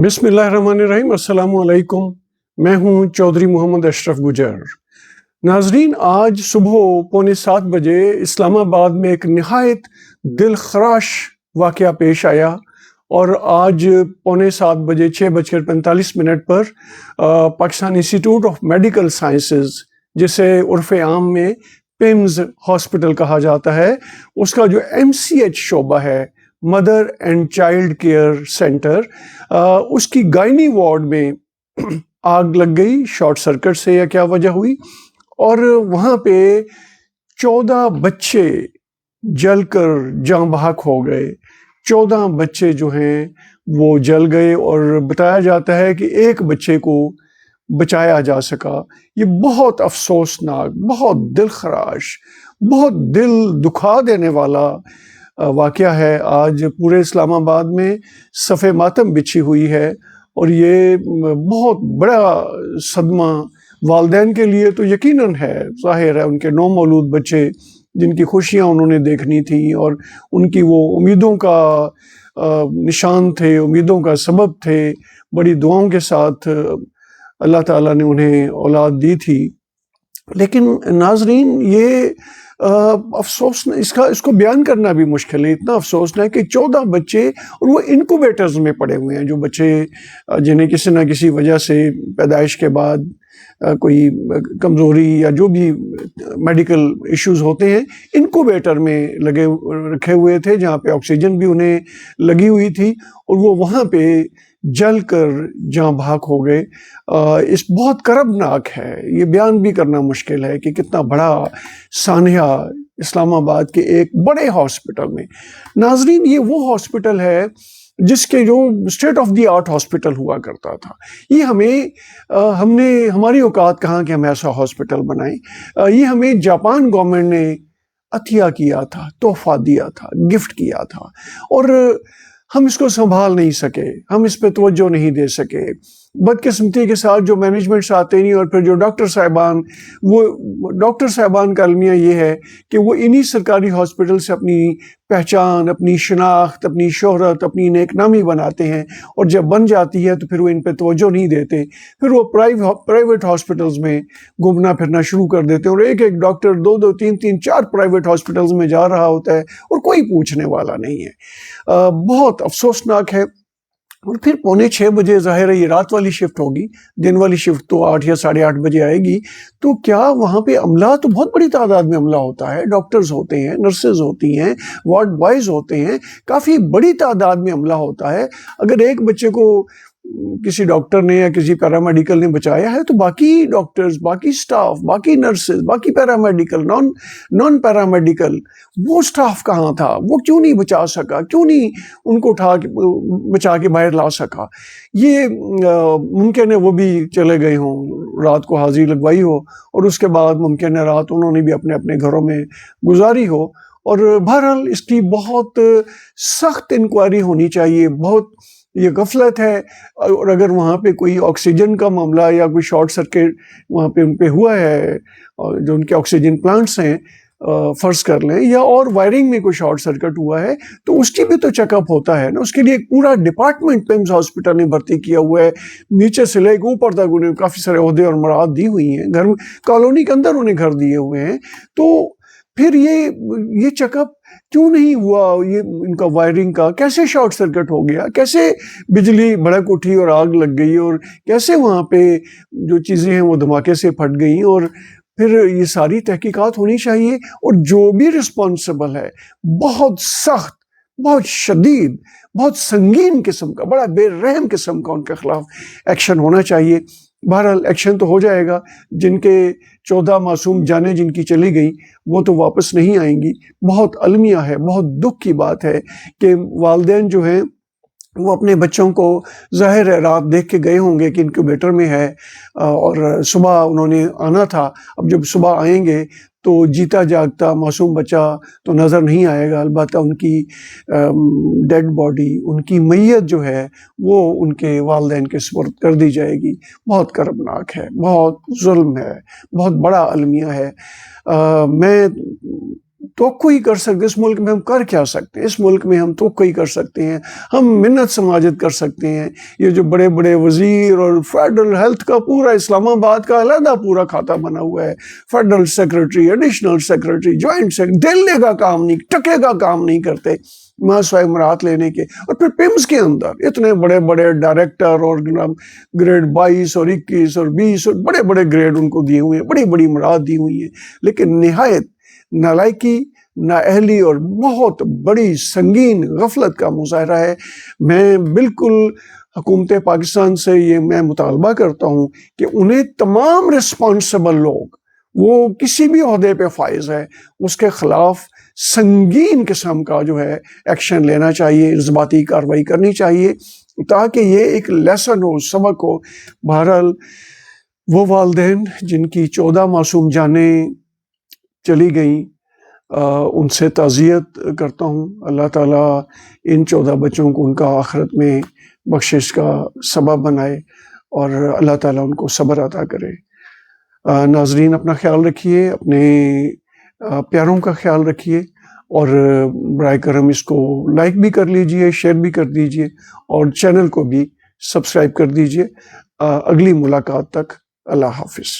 बिस्मिल्लाहिर्रहमानिर्रहीम। अस्सलाम वालेकुम। मैं हूं चौधरी मोहम्मद अशरफ गुजर। नाजरीन, आज सुबह 6:45 इस्लामाबाद में एक निहायत दिलखराश वाक़या पेश आया और आज 6:45 6:45 पर Pakistan institute of medical sciences, जिसे उर्फ़ आम में पिम्स हॉस्पिटल कहा जाता है, उसका जो MCH शोबा है, mother and child care centre, उसकी गायनी वार्ड में आग लग गई। शॉर्ट सर्किट से या क्या वजह हुई, और वहाँ पे 14 बच्चे जलकर जाँ बहक हो गए। 14 बच्चे जो हैं वो जल गए और बताया जाता है कि एक बच्चे को बचाया जा सका। ये बहुत अफसोसनाक, बहुत दिलखराश, बहुत दिल दुखा देने वाला वाक़या है। आज पूरे इस्लामाबाद में सफ़े मातम बिछी हुई है और ये बहुत बड़ा सदमा वालिदैन के लिए तो यकीनन है। ज़ाहिर है उनके नौमौलूद बच्चे जिनकी खुशियाँ उन्होंने देखनी थी और उनकी वो उम्मीदों का निशान थे, उम्मीदों का सबब थे। बड़ी दुआओं के साथ अल्लाह ताला ने उन्हें औलाद दी थी। लेकिन नाजरीन, ये अफसोस इसको बयान करना भी मुश्किल है। इतना अफसोसनाक है कि 14 बच्चे, और वो इनक्यूबेटर्स में पड़े हुए हैं। जो बच्चे जिन्हें किसी ना किसी वजह से पैदाइश के बाद कोई कमज़ोरी या जो भी मेडिकल इश्यूज़ होते हैं, इनक्यूबेटर में रखे हुए थे, जहाँ पे ऑक्सीजन भी उन्हें लगी हुई थी, और वो वहाँ पे जल कर जाँ बहक हो गए। इस बहुत करबनाक है, ये बयान भी करना मुश्किल है कि कितना बड़ा सानिया इस्लामाबाद के एक बड़े हॉस्पिटल में। नाजरीन, ये वो हॉस्पिटल है जिसके जो state of the art hospital हुआ करता था। ये हमने हमारी औकात कहाँ कि हम ऐसा हॉस्पिटल बनाएं। ये हमें जापान गवर्नमेंट ने अतिया किया था, तोहफा दिया था, गिफ्ट किया था, और हम इसको संभाल नहीं सके, हम इस पे तवज्जो नहीं दे सके। बदकिस्मती के साथ जो मैनेजमेंट्स आते नहीं, और फिर जो डॉक्टर साहिबान का अलमिया ये है कि वो इन्हीं सरकारी हॉस्पिटल से अपनी पहचान, अपनी शनाख्त, अपनी शोहरत, अपनी नेकनामी बनाते हैं, और जब बन जाती है तो फिर वो इन पे तवज्जो नहीं देते। फिर वो प्राइवेट हॉस्पिटल्स में घूमना फिरना शुरू कर देते हैं, और एक एक डॉक्टर 2-2, 3-3, 4 प्राइवेट हॉस्पिटल्स में जा रहा होता है और कोई पूछने वाला नहीं है। बहुत अफसोसनाक है। और फिर 5:45 ज़ाहिर है ये रात वाली शिफ्ट होगी, दिन वाली शिफ्ट तो 8 या 8:30 बजे आएगी। तो क्या वहाँ पे अमला तो बहुत बड़ी तादाद में अमला होता है, डॉक्टर्स होते हैं, नर्सेज होती हैं, वार्ड बॉयज़ होते हैं, काफ़ी बड़ी तादाद में अमला होता है। अगर एक बच्चे को किसी डॉक्टर ने या किसी पैरामेडिकल ने बचाया है, तो बाकी डॉक्टर्स, बाकी स्टाफ, बाकी नर्सेज, बाकी पैरामेडिकल, नॉन पैरामेडिकल, वो स्टाफ कहाँ था? वो क्यों नहीं बचा सका? क्यों नहीं उनको बचा के बाहर ला सका? ये मुमकिन है वो भी चले गए हों, रात को हाजिरी लगवाई हो, और उसके बाद मुमकिन है रात उन्होंने भी अपने अपने घरों में गुजारी हो। और बहरहाल इसकी बहुत सख्त इंक्वायरी होनी चाहिए। बहुत ये गफलत है। और अगर वहाँ पे कोई ऑक्सीजन का मामला या कोई शॉर्ट सर्किट वहाँ पे उन पे हुआ है, जो उनके ऑक्सीजन प्लांट्स हैं, फ़र्ज़ कर लें, या और वायरिंग में कोई शॉर्ट सर्किट हुआ है, तो उसकी भी तो चेकअप होता है ना। उसके लिए एक पूरा डिपार्टमेंट पिम्स हॉस्पिटल ने भर्ती किया हुआ है। नीचे से लेकर ऊपर तक उन्हें काफ़ी सारे ओहदे और मराद दी हुई हैं। घर कॉलोनी के अंदर उन्हें घर दिए हुए हैं। तो फिर ये चेकअप क्यों नहीं हुआ? ये इनका वायरिंग का कैसे शॉर्ट सर्किट हो गया? कैसे बिजली भड़क उठी और आग लग गई? और कैसे वहाँ पे जो चीज़ें हैं वो धमाके से फट गई? और फिर ये सारी तहकीकात होनी चाहिए, और जो भी रिस्पॉन्सिबल है, बहुत सख्त, बहुत शदीद, बहुत संगीन किस्म का, बड़ा बेरहम किस्म का उनके खिलाफ एक्शन होना चाहिए। बहरहाल एक्शन तो हो जाएगा। जिनके 14 मासूम जानें जिनकी चली गई, वो तो वापस नहीं आएंगी। बहुत अलमिया है, बहुत दुख की बात है कि वालिदैन जो हैं वो अपने बच्चों को ज़ाहिर है रात देख के गए होंगे कि इनक्यूबेटर में है, और सुबह उन्होंने आना था। अब जब सुबह आएंगे तो जीता जागता मासूम बच्चा तो नज़र नहीं आएगा। अलबत्ता उनकी डेड बॉडी, उनकी मैयत जो है वो उनके वालिदैन के सुपुर्द कर दी जाएगी। बहुत कर्बनाक है, बहुत जुल्म है, बहुत बड़ा अलमिया है। मैं توقع ہی کر سکتے اس ملک میں ہم کر کیا سکتے ہیں، اس ملک میں ہم توقع ہی کر سکتے ہیں، ہم منت سماجت کر سکتے ہیں۔ یہ جو بڑے بڑے وزیر اور فیڈرل ہیلتھ کا پورا اسلام آباد کا علیحدہ پورا کھاتہ بنا ہوا ہے، federal secretary, additional secretary, joint secretary, دلنے کا کام نہیں، ٹکے کا کام نہیں کرتے ماسوائے مرات لینے کے، اور پھر پیمز کے اندر اتنے بڑے بڑے ڈائریکٹر اور گریڈ 22 اور 21 اور 20 اور بڑے بڑے گریڈ ان کو دیے ہوئے ہیں، بڑی بڑی مراد دی ہوئی ہیں، لیکن نہایت نالائکی، نااہلی اور بہت بڑی سنگین غفلت کا مظاہرہ ہے۔ میں بالکل حکومت پاکستان سے یہ میں مطالبہ کرتا ہوں کہ انہیں تمام رسپانسبل لوگ، وہ کسی بھی عہدے پہ فائز ہے، اس کے خلاف سنگین قسم کا جو ہے ایکشن لینا چاہیے، انضباطی کارروائی کرنی چاہیے، تاکہ یہ ایک لیسن ہو، سبق ہو۔ بہرحال وہ والدین جن کی 14 معصوم جانیں چلی گئیں، ان سے تعزیت کرتا ہوں۔ اللہ تعالیٰ ان 14 بچوں کو ان کا آخرت میں بخشش کا سبب بنائے، اور اللہ تعالیٰ ان کو صبر عطا کرے۔ ناظرین اپنا خیال رکھیے، اپنے پیاروں کا خیال رکھیے، اور برائے کرم اس کو لائک بھی کر لیجئے، شیئر بھی کر دیجئے، اور چینل کو بھی سبسکرائب کر دیجئے۔ اگلی ملاقات تک اللہ حافظ۔